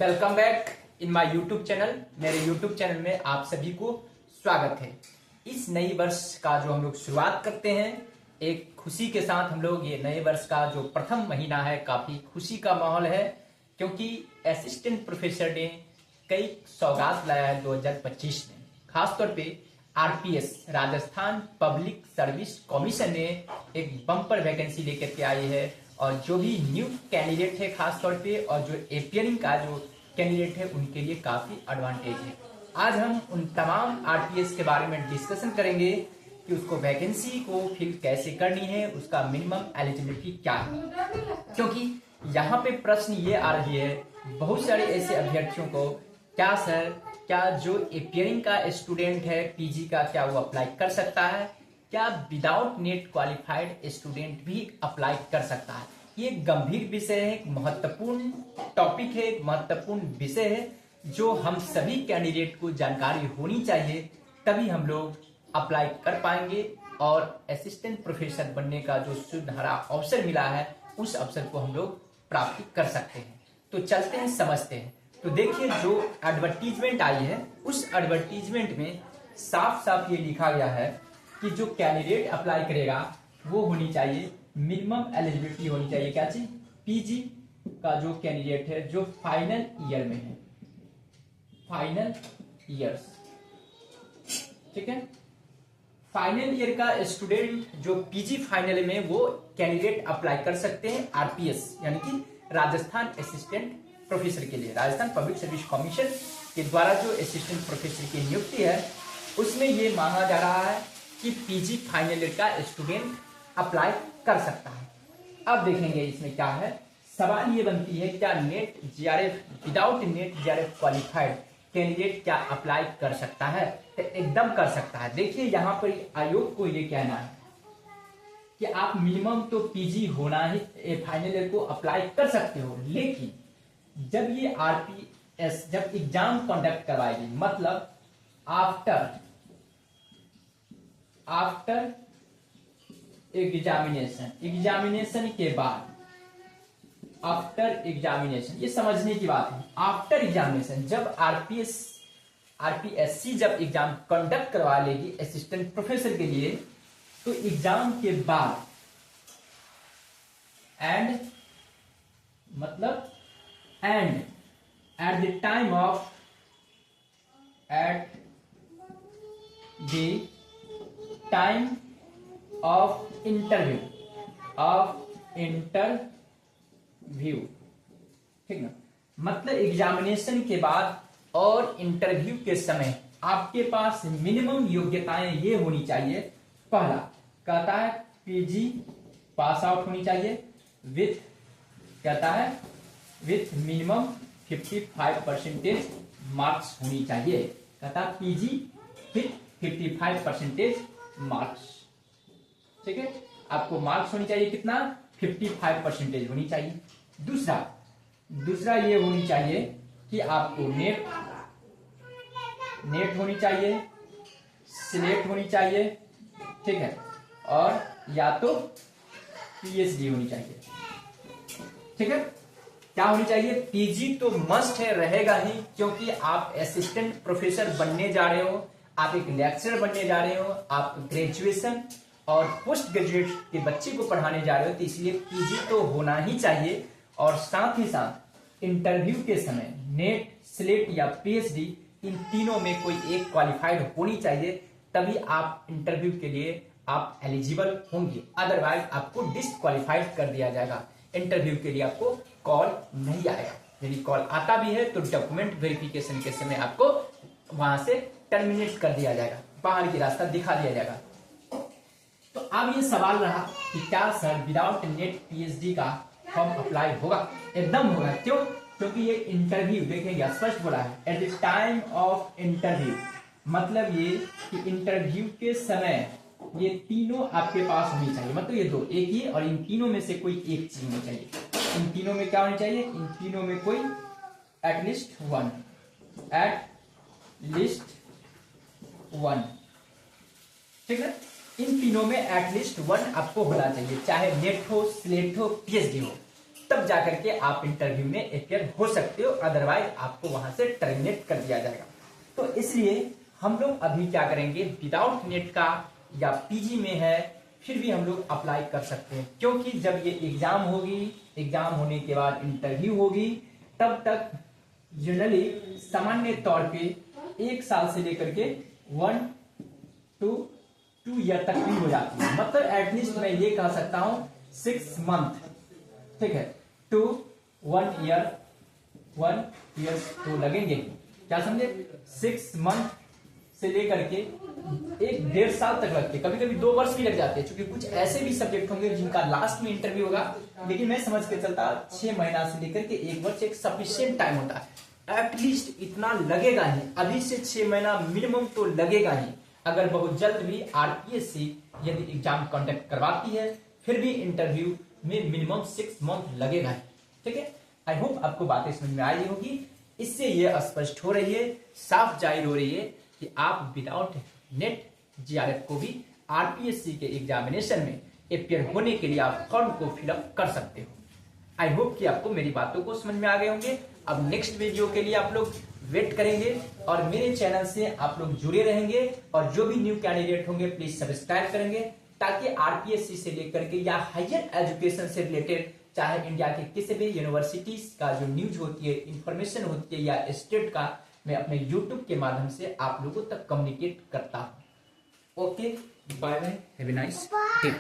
Welcome back in my YouTube channel. मेरे YouTube channel में आप सभी को स्वागत है। इस नई वर्ष का जो हम लोग शुरुआत करते हैं, एक खुशी के साथ हम लोग ये नए वर्ष का जो प्रथम महीना है, काफी खुशी का माहौल है क्योंकि असिस्टेंट प्रोफेसर ने कई सौगात लाया है 2025 में। खासतौर पे RPS Rajasthan public service commission ने एक बम्पर वैकेंसी लेकर के आई है और जो भी न्यू कैंडिडेट है खासतौर पे और जो एपियरिंग का जो कैंडिडेट है उनके लिए काफी एडवांटेज है। आज हम उन तमाम आरपीएस के बारे में डिस्कशन करेंगे कि उसको वैकेंसी को फिल कैसे करनी है, उसका मिनिमम एलिजिबिलिटी क्या है। क्योंकि यहाँ पे प्रश्न ये आ रही है बहुत सारे ऐसे अभ्यर्थियों को, क्या सर क्या जो एपियरिंग का स्टूडेंट है पीजी का, क्या वो अप्लाई कर सकता है? क्या विदाउट नेट क्वालिफाइड स्टूडेंट भी अप्लाई कर सकता है? ये गंभीर विषय है, एक महत्वपूर्ण टॉपिक है, एक महत्वपूर्ण विषय है जो हम सभी कैंडिडेट को जानकारी होनी चाहिए, तभी हम लोग अप्लाई कर पाएंगे और असिस्टेंट प्रोफेसर बनने का जो सुनहरा अवसर मिला है उस अवसर को हम लोग प्राप्त कर सकते हैं। तो चलते हैं, समझते हैं। तो देखिए, जो एडवर्टीजमेंट आई है उस एडवर्टीजमेंट में साफ साफ ये लिखा गया है कि जो कैंडिडेट अप्लाई करेगा वो होनी चाहिए, मिनिमम एलिजिबिलिटी होनी चाहिए क्या चीज, पीजी का जो कैंडिडेट है जो फाइनल ईयर में है, फाइनल ईयर्स, ठीक है। फाइनल ईयर का स्टूडेंट जो पीजी फाइनल में, वो कैंडिडेट अप्लाई कर सकते हैं आरपीएस यानी कि राजस्थान असिस्टेंट प्रोफेसर के लिए। राजस्थान पब्लिक सर्विस कमीशन के द्वारा जो असिस्टेंट प्रोफेसर की नियुक्ति है उसमें ये मांगा जा रहा है कि पीजी फाइनल ईयर का स्टूडेंट अप्लाई कर सकता है। अब देखेंगे इसमें क्या है। सवाल ये बनती है, क्या net GRF without net GRF qualified candidate क्या अप्लाई कर सकता है? तो एकदम कर सकता है। देखिए, यहाँ पर आयोग को ये कहना है कि आप मिनिमम तो पीजी होना ही फाइनल ईयर को अप्लाई कर सकते हो, लेकिन जब ये आरपीएस जब एग्जाम कंडक्ट करवाएगी, मतलब आफ्टर एग्जामिनेशन के बाद, आफ्टर एग्जामिनेशन, ये समझने की बात है। आफ्टर एग्जामिनेशन जब आरपीएससी जब एग्जाम कंडक्ट करवा लेगी असिस्टेंट प्रोफेसर के लिए, तो एग्जाम के बाद and at the time of interview, ठीक ना। मतलब एग्जामिनेशन के बाद और इंटरव्यू के समय आपके पास मिनिमम योग्यताएं ये होनी चाहिए। पहला कहता है पीजी पास आउट होनी चाहिए विथ, कहता है विथ मिनिमम 55% मार्क्स होनी चाहिए। कहता है पीजी विथ 55% मार्क्स, ठीक है। आपको मार्क्स होनी चाहिए कितना, 55% होनी चाहिए। दूसरा ये होनी चाहिए कि आपको नेट होनी चाहिए, स्लेट होनी चाहिए, ठीक है, और या तो पीएचडी होनी चाहिए, ठीक है। क्या होनी चाहिए? पीजी तो मस्ट है, रहेगा ही, क्योंकि आप असिस्टेंट प्रोफेसर बनने जा रहे हो, आप एक लेक्चरर बनने जा रहे हो, आप ग्रेजुएशन और पोस्ट ग्रेजुएट के बच्चे को पढ़ाने जा रहे हो, तो इसलिए पीजी तो होना ही चाहिए। और साथ ही साथ इंटरव्यू के समय नेट, स्लेट या पीएचडी, इन तीनों में कोई एक क्वालिफाइड होनी चाहिए, तभी आप इंटरव्यू के लिए आप एलिजिबल होंगे। अदरवाइज आपको डिस्क्वालिफाइड कर दिया जाएगा, इंटरव्यू के लिए आपको कॉल नहीं आएगा। यदि कॉल आता भी है तो डॉक्यूमेंट वेरिफिकेशन के समय आपको वहां से टर्मिनेट कर दिया जाएगा, बाहर की रास्ता दिखा दिया जाएगा। तो अब ये सवाल रहा कि क्या सर विदाउट नेट पीएचडी का फॉर्म अप्लाई होगा? एकदम होगा। क्यों? क्योंकि ये इंटरव्यू, देखेंगे स्पष्ट बोला है at the time of interview, मतलब ये कि इंटरव्यू के समय ये तीनों आपके पास होनी चाहिए। मतलब ये दो, एक ही, और इन तीनों में से कोई एक चीज होनी चाहिए। इन तीनों में क्या होनी चाहिए? इन तीनों में कोई एटलीस्ट वन, ठीक है। इन तीनों में एटलीस्ट वन आपको होना चाहिए, चाहे नेट हो, स्लेट हो, पीएचडी हो। तब जाकर के आप इंटरव्यू में अपियर हो सकते हो, अदरवाइज आपको वहां से टर्मिनेट कर दिया जाएगा। तो इसलिए हम लोग अभी क्या करेंगे, विदाउट नेट का या पीजी में है फिर भी हम लोग अप्लाई कर सकते हैं, क्योंकि जब ये एग्जाम होगी, एग्जाम होने के बाद इंटरव्यू होगी, तब तक जनरली सामान्य तौर पे 1 साल से लेकर के 1 to 2 ईयर तक भी हो जाती है। मतलब एटलीस्ट मैं ये कह सकता हूं 6 मंथ, ठीक है, टू 1 ईयर तो लगेंगे, क्या समझे, 6 मंथ से लेकर के 1-1.5 साल तक लगते, कभी कभी 2 वर्ष भी लग जाते हैं, क्योंकि कुछ ऐसे भी सब्जेक्ट होंगे जिनका लास्ट में इंटरव्यू होगा। लेकिन मैं समझ के चलता 6 महीना से लेकर के 1 वर्ष एक सफिशिएंट टाइम होता है। एटलीस्ट इतना लगेगा ही, अभी से 6 महीना मिनिमम तो लगेगा ही। अगर बहुत जल्द भी आरपीएससी यदि एग्जाम कंडक्ट करवाती है फिर भी इंटरव्यू में मिनिमम 6 मंथ लगेगा ही, ठीक है। आई होप आपको बातें समझ में आई होगी। इससे ये स्पष्ट हो रही है, साफ जाहिर हो रही है कि आप विदाउट नेट जीआरएफ को भी आरपीएससी के एग्जामिनेशन में अपियर होने के लिए आप फॉर्म को फिलअप कर सकते हो। आई होप कि आपको मेरी बातों को समझ में आ गए होंगे। अब नेक्स्ट वीडियो के लिए आप लोग वेट करेंगे और मेरे चैनल से आप लोग जुड़े रहेंगे, और जो भी न्यू कैंडिडेट होंगे प्लीज सब्सक्राइब करेंगे, ताकि आरपीएससी से लेकर के या हायर एजुकेशन से रिलेटेड चाहे इंडिया के किसी भी यूनिवर्सिटीज का जो न्यूज होती है, इंफॉर्मेशन होती है, या स्टेट का, मैं अपने यूट्यूब के माध्यम से आप लोगों तक कम्युनिकेट करता हूं। Okay, bye bye, have a nice day.